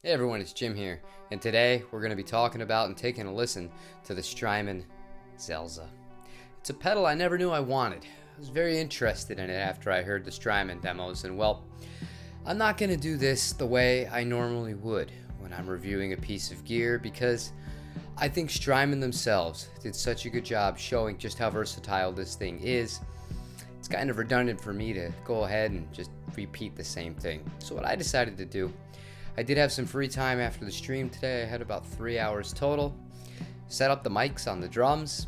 Hey everyone, it's Jim here, and today we're going to be talking about and taking a listen to the Strymon Zelzah. It's a pedal I never knew I wanted. I was very interested in it after I heard the Strymon demos, and well, I'm not going to do this the way I normally would when I'm reviewing a piece of gear because I think Strymon themselves did such a good job showing just how versatile this thing is. It's kind of redundant for me to go ahead and just repeat the same thing. So what I decided to do, I did have some free time after the stream today. I had about 3 hours total. Set up the mics on the drums,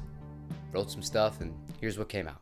wrote some stuff, and here's what came out.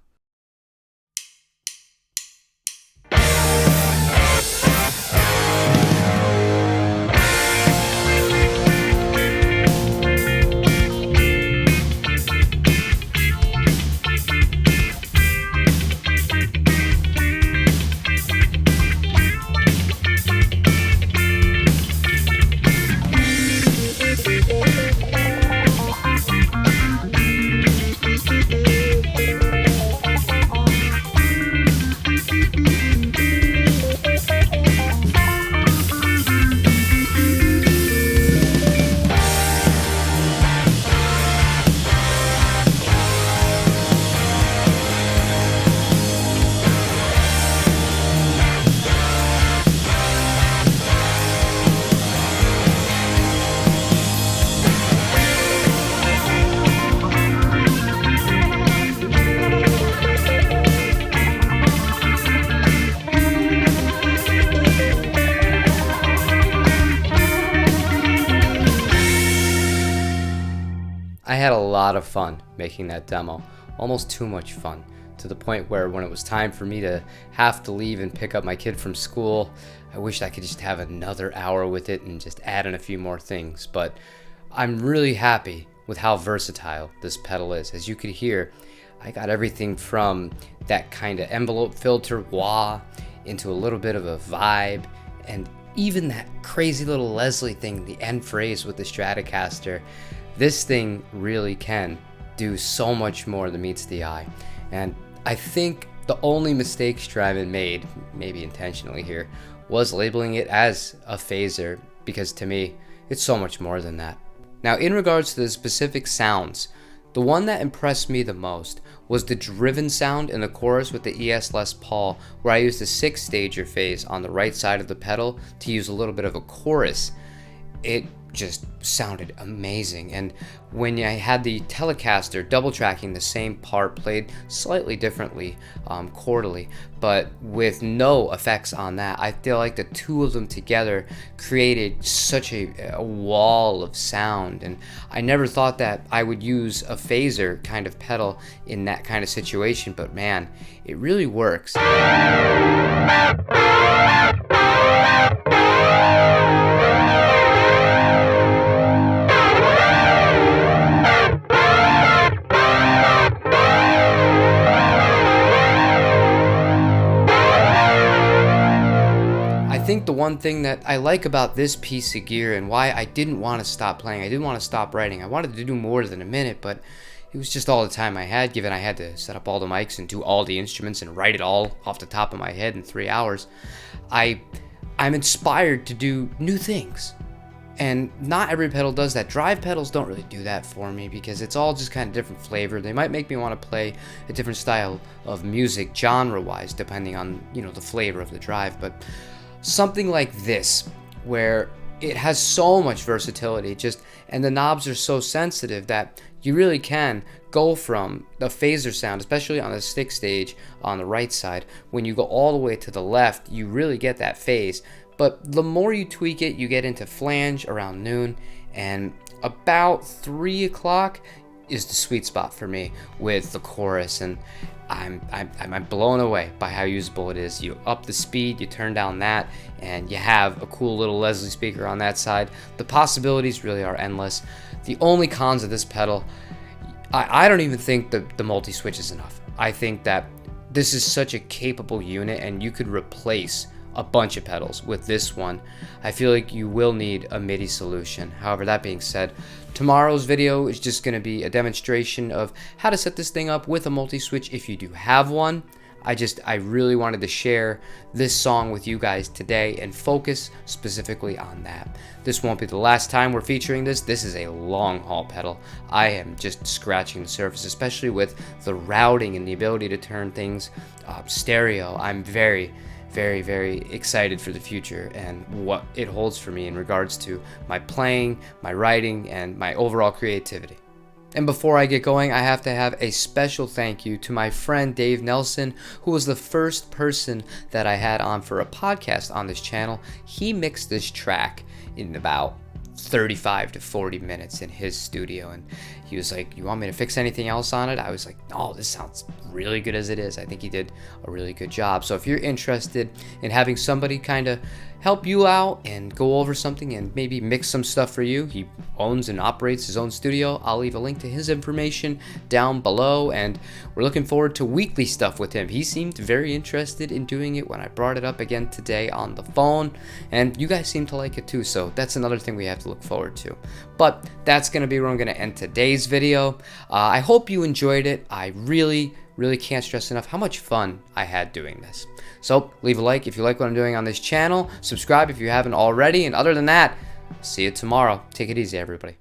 I had a lot of fun making that demo, almost too much fun, to the point where when it was time for me to have to leave and pick up my kid from school, I wished I could just have another hour with it and just add in a few more things. But I'm really happy with how versatile this pedal is. As you could hear, I got everything from that kind of envelope filter wah into a little bit of a vibe, and even that crazy little Leslie thing, the end phrase with the Stratocaster. This thing really can do so much more than meets the eye. And I think the only mistake Strymon made, maybe intentionally here, was labeling it as a phaser, because to me, it's so much more than that. Now, in regards to the specific sounds, the one that impressed me the most was the driven sound in the chorus with the ES Les Paul, where I used the 6-stager phase on the right side of the pedal to use a little bit of a chorus. It just sounded amazing. And when I had the Telecaster double tracking the same part, played slightly differently chordally, but with no effects on that, I feel like the two of them together created such a wall of sound. And I never thought that I would use a phaser kind of pedal in that kind of situation, but man, it really works. I think the one thing that I like about this piece of gear and why I didn't want to stop playing, I didn't want to stop writing, I wanted to do more than a minute, but it was just all the time I had, given I had to set up all the mics and do all the instruments and write it all off the top of my head in 3 hours. I'm inspired to do new things. And not every pedal does that. Drive pedals don't really do that for me because it's all just kind of different flavor. They might make me want to play a different style of music genre-wise, depending on, the flavor of the drive. But something like this, where it has so much versatility, and the knobs are so sensitive that you really can go from the phaser sound, especially on the stick stage on the right side. When you go all the way to the left, you really get that phase. But the more you tweak it, you get into flange around noon, and about 3 o'clock is the sweet spot for me with the chorus, and I'm blown away by how usable it is. You up the speed, you turn down that, and you have a cool little Leslie speaker on that side. The possibilities really are endless. The only cons of this pedal, I don't even think the multi-switch is enough. I think that this is such a capable unit, and you could replace a bunch of pedals with this one. I feel like you will need a MIDI solution. However, that being said, tomorrow's video is just going to be a demonstration of how to set this thing up with a multi-switch if you do have one. I really wanted to share this song with you guys today and focus specifically on that. This won't be the last time we're featuring this. This is a long haul pedal. I am just scratching the surface, especially with the routing and the ability to turn things stereo. I'm very excited for the future and what it holds for me in regards to my playing, my writing, and my overall creativity. And before I get going, I have to have a special thank you to my friend Dave Nelson, who was the first person that I had on for a podcast on this channel. He mixed this track in about 35 to 40 minutes in his studio, and he was like, "You want me to fix anything else on it?" I was like, "No, this sounds really good as it is." I think he did a really good job. So if you're interested in having somebody kind of help you out and go over something and maybe mix some stuff for you, he owns and operates his own studio. I'll leave a link to his information down below, and we're looking forward to weekly stuff with him. He seemed very interested in doing it when I brought it up again today on the phone, and you guys seem to like it too, so that's another thing we have to look forward to. But that's going to be where I'm going to end today's video. I hope you enjoyed it. I really can't stress enough how much fun I had doing this. So leave a like if you like what I'm doing on this channel. Subscribe if you haven't already. And other than that, see you tomorrow. Take it easy, everybody.